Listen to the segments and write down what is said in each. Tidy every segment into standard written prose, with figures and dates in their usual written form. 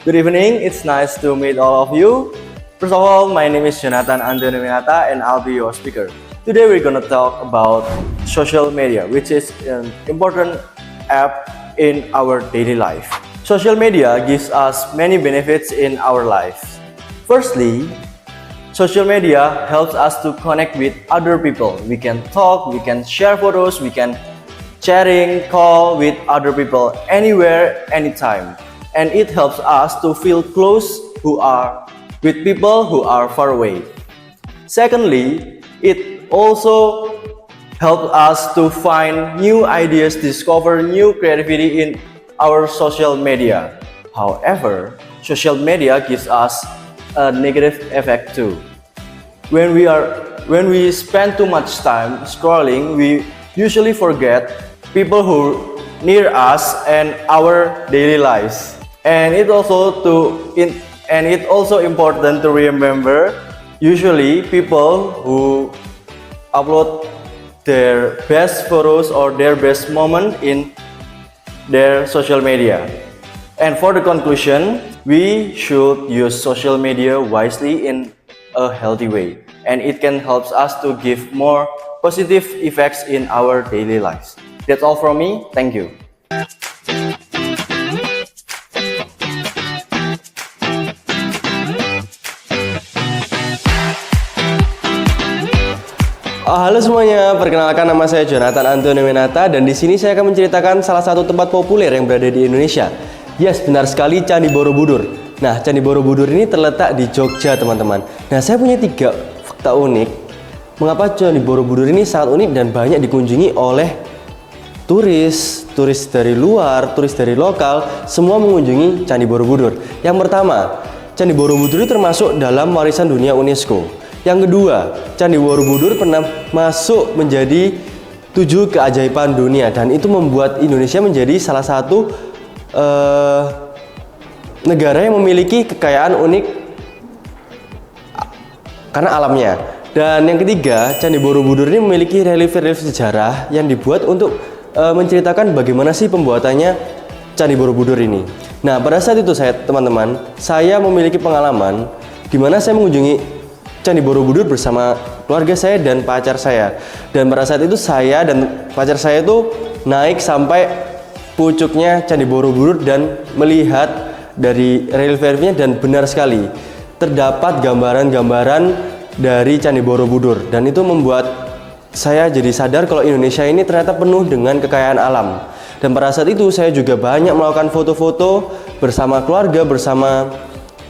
Good evening, it's nice to meet all of you. First of all, my name is Jonathan Antonio Minata and I'll be your speaker. Today we're gonna talk about social media, which is an important app in our daily life. Social media gives us many benefits in our lives. Firstly, social media helps us to connect with other people. We can talk, we can share photos, we can chatting, call with other people anywhere, anytime. And it helps us to feel close with people who are far away. Secondly, it also helps us to find new ideas, discover new creativity in our social media. However, social media gives us a negative effect too. When we spend too much time scrolling, we usually forget people who near us and our daily lives. And it also important to remember, usually people who upload their best photos or their best moment in their social media. And for the conclusion, we should use social media wisely in a healthy way, and it can help us to give more positive effects in our daily lives. That's all from me. Thank you. Halo semuanya, perkenalkan nama saya Jonathan Antonio Minata dan di sini saya akan menceritakan salah satu tempat populer yang berada di Indonesia. Yes, benar sekali, Candi Borobudur. Nah, Candi Borobudur ini terletak di Jogja, teman-teman. Nah, saya punya 3 fakta unik. Mengapa Candi Borobudur ini sangat unik dan banyak dikunjungi oleh turis dari luar, turis dari lokal, semua mengunjungi Candi Borobudur. Yang pertama, Candi Borobudur itu termasuk dalam warisan dunia UNESCO. Yang kedua, Candi Borobudur pernah masuk menjadi 7 keajaiban dunia dan itu membuat Indonesia menjadi salah satu negara yang memiliki kekayaan unik karena alamnya. Dan yang ketiga, Candi Borobudur ini memiliki relief-relief sejarah yang dibuat untuk menceritakan bagaimana sih pembuatannya Candi Borobudur ini. Nah, pada saat itu teman-teman, saya memiliki pengalaman di mana saya mengunjungi Candi Borobudur bersama keluarga saya dan pacar saya. Dan pada saat itu saya dan pacar saya itu naik sampai pucuknya Candi Borobudur dan melihat dari relief-reliefnya, dan benar sekali terdapat gambaran-gambaran dari Candi Borobudur, dan itu membuat saya jadi sadar kalau Indonesia ini ternyata penuh dengan kekayaan alam. Dan pada saat itu saya juga banyak melakukan foto-foto bersama keluarga, bersama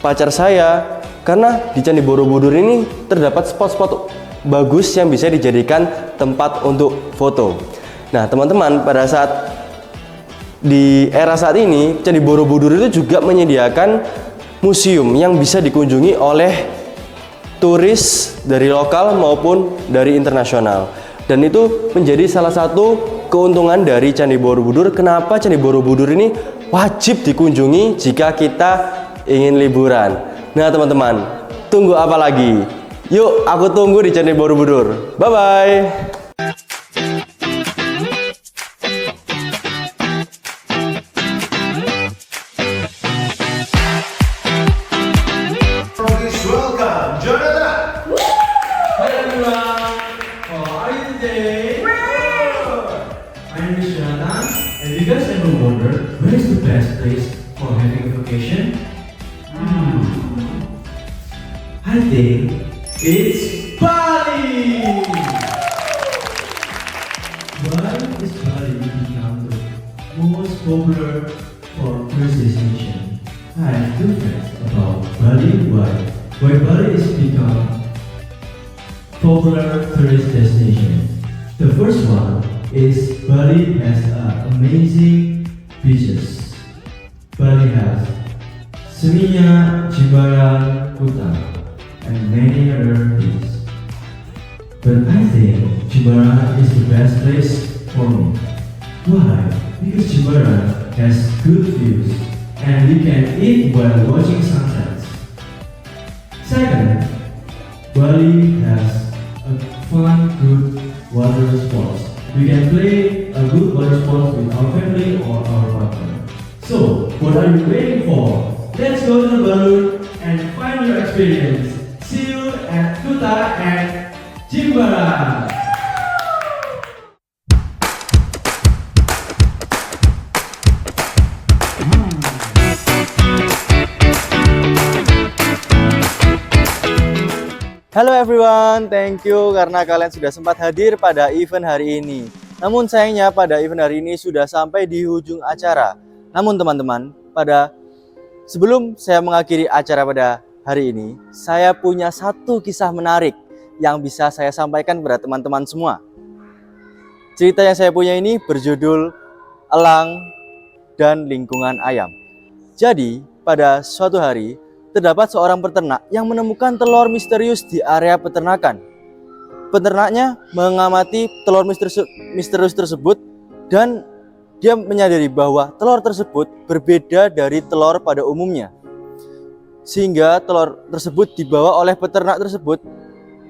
pacar saya, karena di Candi Borobudur ini terdapat spot-spot bagus yang bisa dijadikan tempat untuk foto. Nah, teman-teman, pada saat di era saat ini, Candi Borobudur itu juga menyediakan museum yang bisa dikunjungi oleh turis dari lokal maupun dari internasional. Dan itu menjadi salah satu keuntungan dari Candi Borobudur. Kenapa Candi Borobudur ini wajib dikunjungi jika kita ingin liburan? Nah, teman-teman, tunggu apa lagi? Yuk, aku tunggu di Candi Borobudur. Bye-bye. Please welcome Jonathan. Hi everyone, how are you today? My name is Jonathan. Have you guys ever wondered where is the best place for having a vacation? I think it's Bali. Why is Bali become the most popular for tourist destination? I have 2 facts about Bali. Why Bali is become popular tourist destination. The first one is Bali has amazing beaches. Bali has Seminyak, Jimbaran, Kuta, and many other things. But I think Jimbaran is the best place for me. Why? Because Jimbaran has good views and we can eat while watching sunsets. Second, Bali has a fun, good water sports. We can play a good water sports with our family or our partner. So, what are you waiting for? Let's go to the balloon and find your experience. See you at Kuta and Jimbaran. Halo everyone, thank you karena kalian sudah sempat hadir pada event hari ini. Namun sayangnya pada event hari ini sudah sampai di ujung acara. Namun teman-teman, sebelum saya mengakhiri acara pada hari ini, saya punya satu kisah menarik yang bisa saya sampaikan kepada teman-teman semua. Cerita yang saya punya ini berjudul Elang dan Lingkungan Ayam. Jadi, pada suatu hari, terdapat seorang peternak yang menemukan telur misterius di area peternakan. Peternaknya mengamati telur misterius tersebut dan dia menyadari bahwa telur tersebut berbeda dari telur pada umumnya. Sehingga telur tersebut dibawa oleh peternak tersebut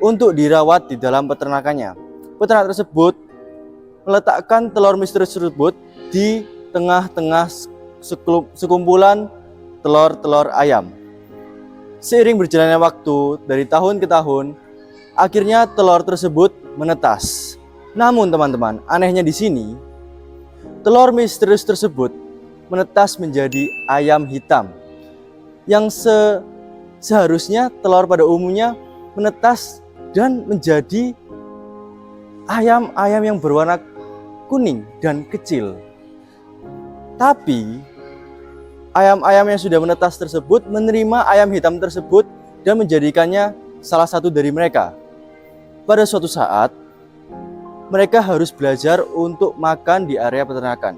untuk dirawat di dalam peternakannya. Peternak tersebut meletakkan telur misterius tersebut di tengah-tengah sekumpulan telur-telur ayam. Seiring berjalannya waktu dari tahun ke tahun, akhirnya telur tersebut menetas. Namun teman-teman, anehnya di sini, telur misterius tersebut menetas menjadi ayam hitam. Yang seharusnya telur pada umumnya menetas dan menjadi ayam-ayam yang berwarna kuning dan kecil. Tapi ayam-ayam yang sudah menetas tersebut menerima ayam hitam tersebut dan menjadikannya salah satu dari mereka. Pada suatu saat, mereka harus belajar untuk makan di area peternakan.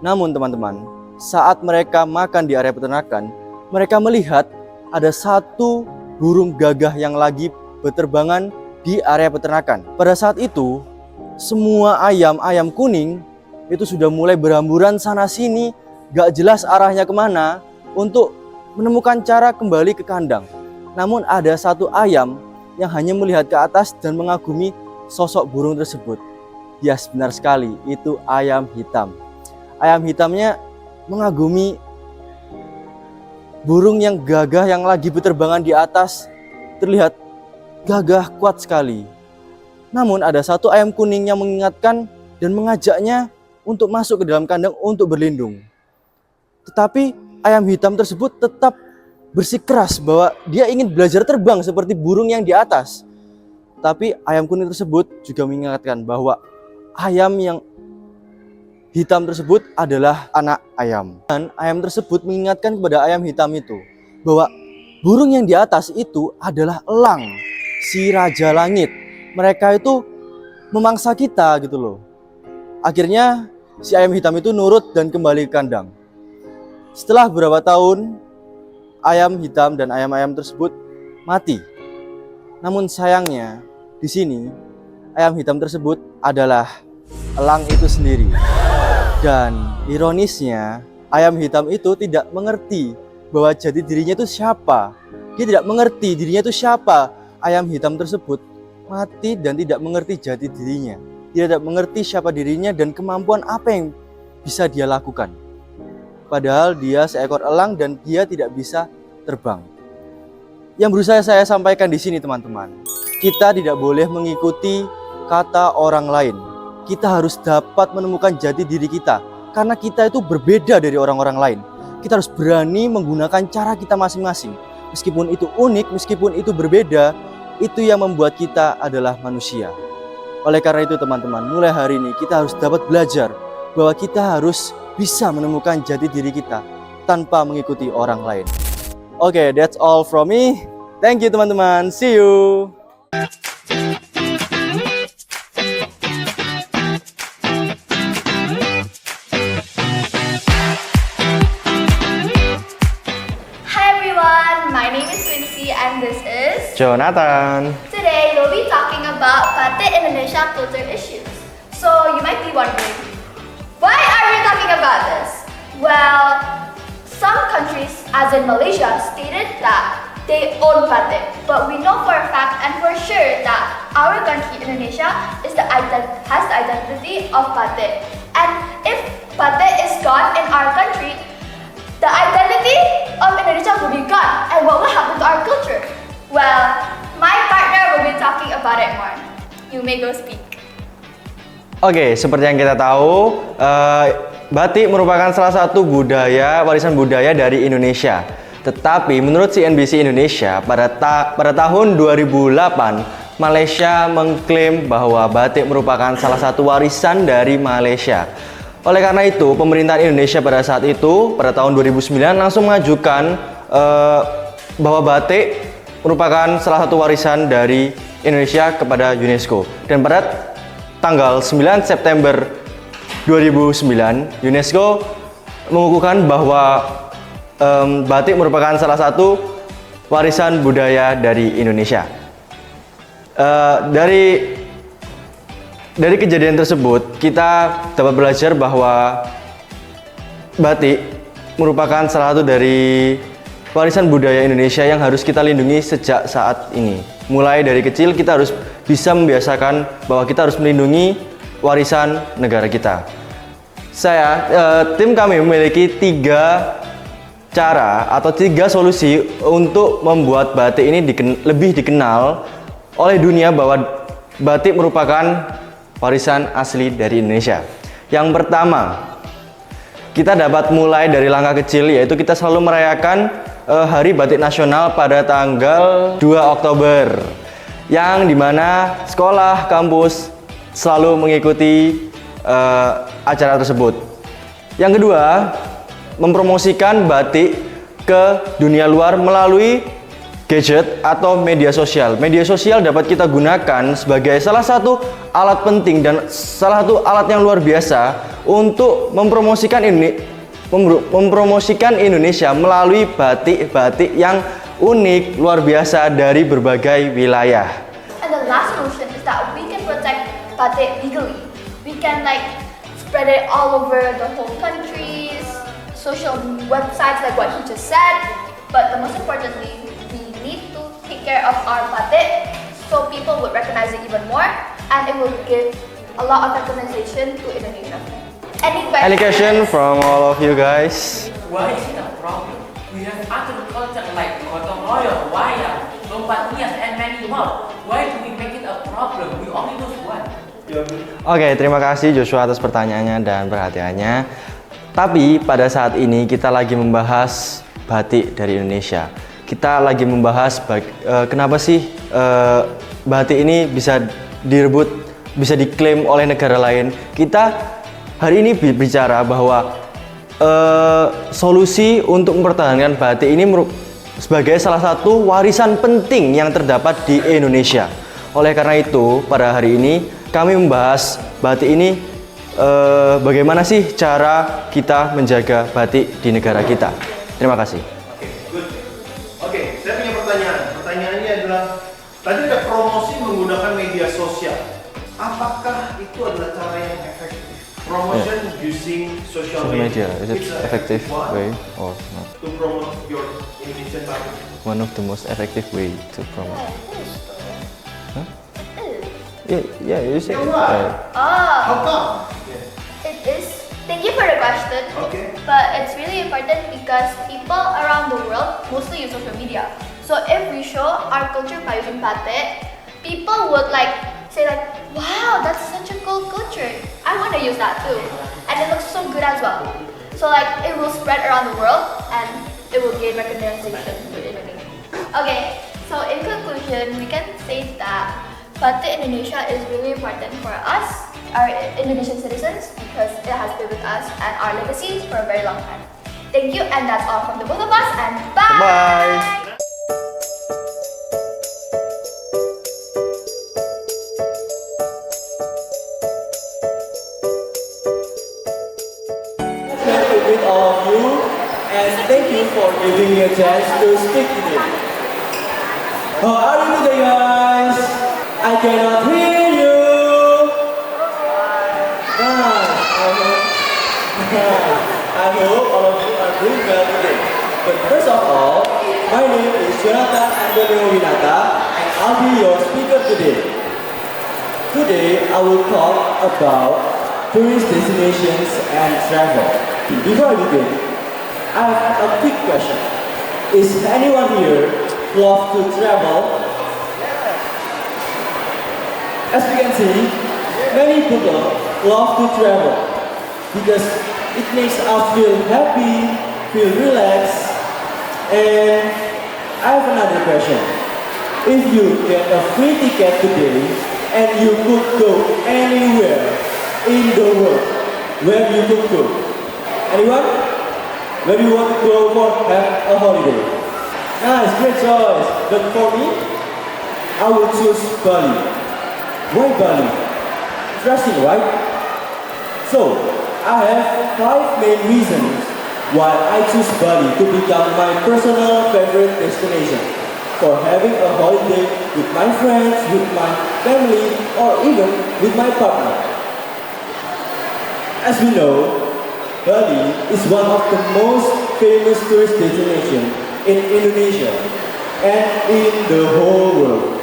Namun teman-teman, saat mereka makan di area peternakan, mereka melihat ada satu burung gagah yang lagi berterbangan di area peternakan. Pada saat itu, semua ayam-ayam kuning itu sudah mulai berhamburan sana-sini, gak jelas arahnya kemana untuk menemukan cara kembali ke kandang. Namun ada satu ayam yang hanya melihat ke atas dan mengagumi sosok burung tersebut. Yes, benar sekali, itu ayam hitam. Ayam hitamnya mengagumi burung yang gagah yang lagi berterbangan di atas, terlihat gagah kuat sekali. Namun ada satu ayam kuning yang mengingatkan dan mengajaknya untuk masuk ke dalam kandang untuk berlindung. Tetapi ayam hitam tersebut tetap bersikeras bahwa dia ingin belajar terbang seperti burung yang di atas. Tapi ayam kuning tersebut juga mengingatkan bahwa ayam yang hitam tersebut adalah anak ayam. Dan ayam tersebut mengingatkan kepada ayam hitam itu bahwa burung yang di atas itu adalah elang, si raja langit. Mereka itu memangsa kita gitu loh. Akhirnya si ayam hitam itu nurut dan kembali ke kandang. Setelah beberapa tahun, ayam hitam dan ayam-ayam tersebut mati. Namun sayangnya, di sini ayam hitam tersebut adalah elang itu sendiri. Dan ironisnya, ayam hitam itu tidak mengerti bahwa jati dirinya itu siapa. Dia tidak mengerti dirinya itu siapa. Ayam hitam tersebut mati dan tidak mengerti jati dirinya. Dia tidak mengerti siapa dirinya dan kemampuan apa yang bisa dia lakukan. Padahal dia seekor elang dan dia tidak bisa terbang. Yang berusaha saya sampaikan di sini teman-teman, kita tidak boleh mengikuti kata orang lain. Kita harus dapat menemukan jati diri kita, karena kita itu berbeda dari orang-orang lain. Kita harus berani menggunakan cara kita masing-masing. Meskipun itu unik, meskipun itu berbeda, itu yang membuat kita adalah manusia. Oleh karena itu teman-teman, mulai hari ini kita harus dapat belajar bahwa kita harus bisa menemukan jati diri kita tanpa mengikuti orang lain. Oke, that's all from me. Thank you teman-teman. See you. Hi everyone, my name is Quincy and this is... Jonathan. Today we'll be talking about Batik Indonesia culture issues. So you might be wondering, why are we talking about this? Well, some countries, as in Malaysia, stated that they own batik, but we know for a fact and for sure that our country, Indonesia, has the identity of batik. And if batik is gone in our country, the identity of Indonesia will be gone, and what will happen to our culture? Well, my partner will be talking about it more. You may go speak. Oke, seperti yang kita tahu, batik merupakan salah satu warisan budaya dari Indonesia. Tetapi menurut CNBC Indonesia, pada tahun 2008, Malaysia mengklaim bahwa batik merupakan salah satu warisan dari Malaysia. Oleh karena itu, pemerintahan Indonesia pada saat itu, pada tahun 2009, langsung mengajukan bahwa batik merupakan salah satu warisan dari Indonesia kepada UNESCO. Dan pada tanggal 9 September 2009, UNESCO mengukuhkan bahwa batik merupakan salah satu warisan budaya dari Indonesia. Dari kejadian tersebut, kita dapat belajar bahwa batik merupakan salah satu dari warisan budaya Indonesia yang harus kita lindungi sejak saat ini. Mulai dari kecil kita harus bisa membiasakan bahwa kita harus melindungi warisan negara kita. Tim kami memiliki 3 cara atau 3 solusi untuk membuat batik ini lebih dikenal oleh dunia bahwa batik merupakan warisan asli dari Indonesia. Yang pertama, kita dapat mulai dari langkah kecil, yaitu kita selalu merayakan Hari Batik Nasional pada tanggal 2 Oktober, yang dimana sekolah, kampus selalu mengikuti acara tersebut. Yang kedua, mempromosikan batik ke dunia luar melalui gadget atau media sosial. Media sosial dapat kita gunakan sebagai salah satu alat penting dan salah satu alat yang luar biasa untuk mempromosikan Indonesia melalui batik-batik yang unik, luar biasa dari berbagai wilayah. And the last solution is that we can protect batik legally. We can spread it all over the whole countries, social websites like what he just said. But the most importantly, we need to take care of our batik so people would recognize it even more, and it will give a lot of recognition to Indonesia. Any question from all of you guys? Why is it a problem? We have other culture like gotong royong, wayang, lompat nias, and many more. Why do we make it a problem? We only know one. Oke, terima kasih Joshua atas pertanyaannya dan perhatiannya. Tapi pada saat ini kita lagi membahas batik dari Indonesia. Kita lagi membahas kenapa sih batik ini bisa direbut, bisa diklaim oleh negara lain. Kita hari ini bicara bahwa solusi untuk mempertahankan batik ini sebagai salah satu warisan penting yang terdapat di Indonesia. Oleh karena itu, pada hari ini kami membahas batik ini, bagaimana sih cara kita menjaga batik di negara kita. Terima kasih. Oke, saya punya pertanyaan. Pertanyaannya adalah, tadi ada promosi menggunakan media sosial. Apakah itu adalah cara yang efektif? Promotion using social media. Is it It's an effective one way or not? to promote your Indonesian batik? One of the most effective way to promote. Yeah, you say. How come? It is. Thank you for the question. Okay. But it's really important because people around the world mostly use social media. So if we show our culture by using batik, people would say wow, that's such a cool culture. I want to use that too. And it looks so good as well. So it will spread around the world and it will gain recognition with Indonesia. Okay, so in conclusion, we can say that batik Indonesia is really important for us, our Indonesian citizens, because it has been with us and our legacy for a very long time. Thank you, and that's all from the both of us, and bye! Bye! To meet all of you, and thank you for giving me a chance to speak today. How are you today, guys? I cannot hear you. I hope all of you are doing well today. But first of all, my name is Jonathan Antonio Winata, and I'll be your speaker today. Today, I will talk about tourist destinations and travel. Before I begin, I have a quick question. Is anyone here love to travel? As we can see, many people love to travel because it makes us feel happy, feel relaxed. And I have another question. If you get a free ticket today and you could go anywhere in the world, where you could go? Anyone? Where do you want to go for have a holiday? Nice, great choice. But for me, I would choose Bali. Why Bali? Interesting, right? So, I have 5 main reasons why I choose Bali to become my personal favorite destination for having a holiday with my friends, with my family, or even with my partner. As we know, Bali is one of the most famous tourist destinations in Indonesia and in the whole world.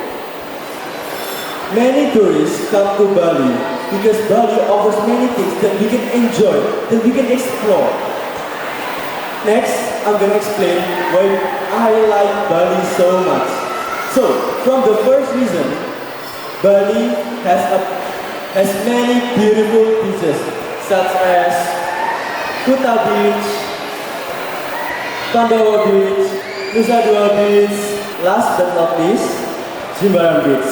Many tourists come to Bali because Bali offers many things that we can enjoy, that we can explore. Next, I'm gonna explain why I like Bali so much. So, from the first reason, Bali has many beautiful beaches such as Kuta Beach, Pandawa Beach, Nusa Dua Beach, last but not least, Jimbaran Beach.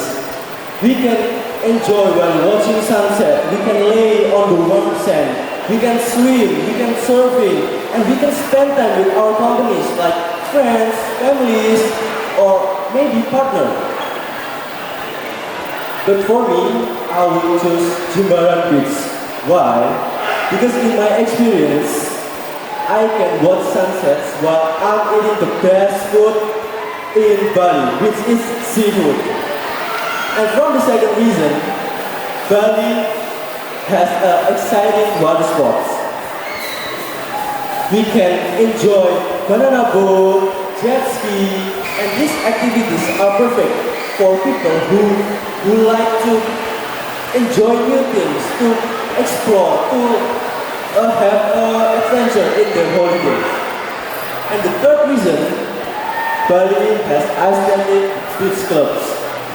We can enjoy while watching sunset, we can lay on the warm sand, we can swim, we can surfing, and we can spend time with our companies like friends, families, or maybe partner. But for me, I will choose Jimbaran Beach. Why? Because in my experience, I can watch sunsets while I'm eating the best food in Bali, which is seafood. And from the second reason, Bali has exciting water sports. We can enjoy banana boat, jet ski, and these activities are perfect for people who like to enjoy new things, to explore, to have adventure in their holidays. And the third reason, Bali has Icelandic beach clubs.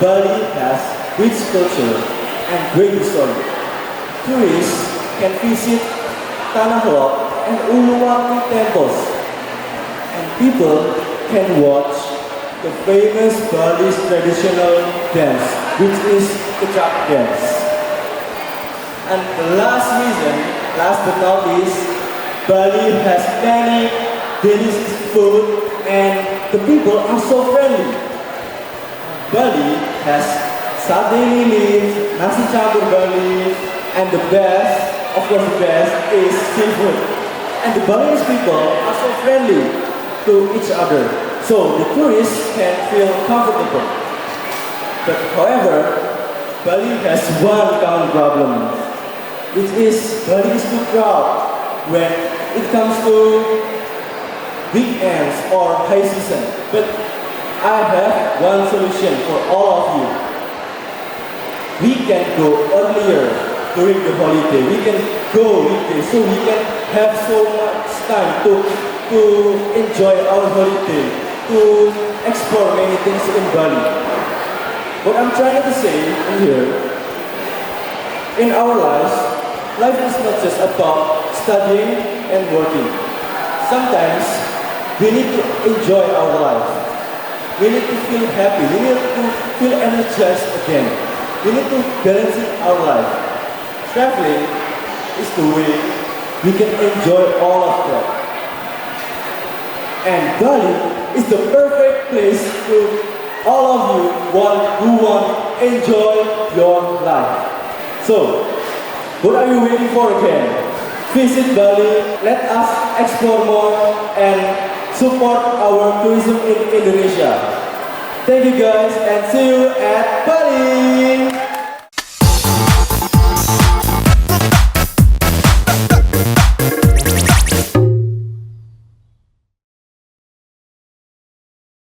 Bali has beach culture and great history. Tourists can visit Tanah Lot and Uluwatu temples, and people can watch the famous Bali's traditional dance, which is Kecak dance. And the last reason, last but not least, Bali has many delicious food and the people are so friendly. Bali has sate lili, nasi campur Bali, and the best, of course the best, is seafood. And the Balinese people are so friendly to each other, so the tourists can feel comfortable. But however, Bali has one common problem, which is Bali is too crowded when it comes to weekends or high season. But I have one solution for all of you. We can go earlier during the holiday. We can go weekdays so we can have so much time to enjoy our holiday, to explore many things in Bali. What I'm trying to say in here, in our lives, life is not just about studying and working. Sometimes we need to enjoy our life. We need to feel happy. We need to feel energized again. We need to balance our life. Traveling is the way we can enjoy all of that. And Bali is the perfect place to all of you who want to enjoy your life. So, what are you waiting for again? Visit Bali, let us explore more and support our tourism in Indonesia. Thank you guys and see you at Bali!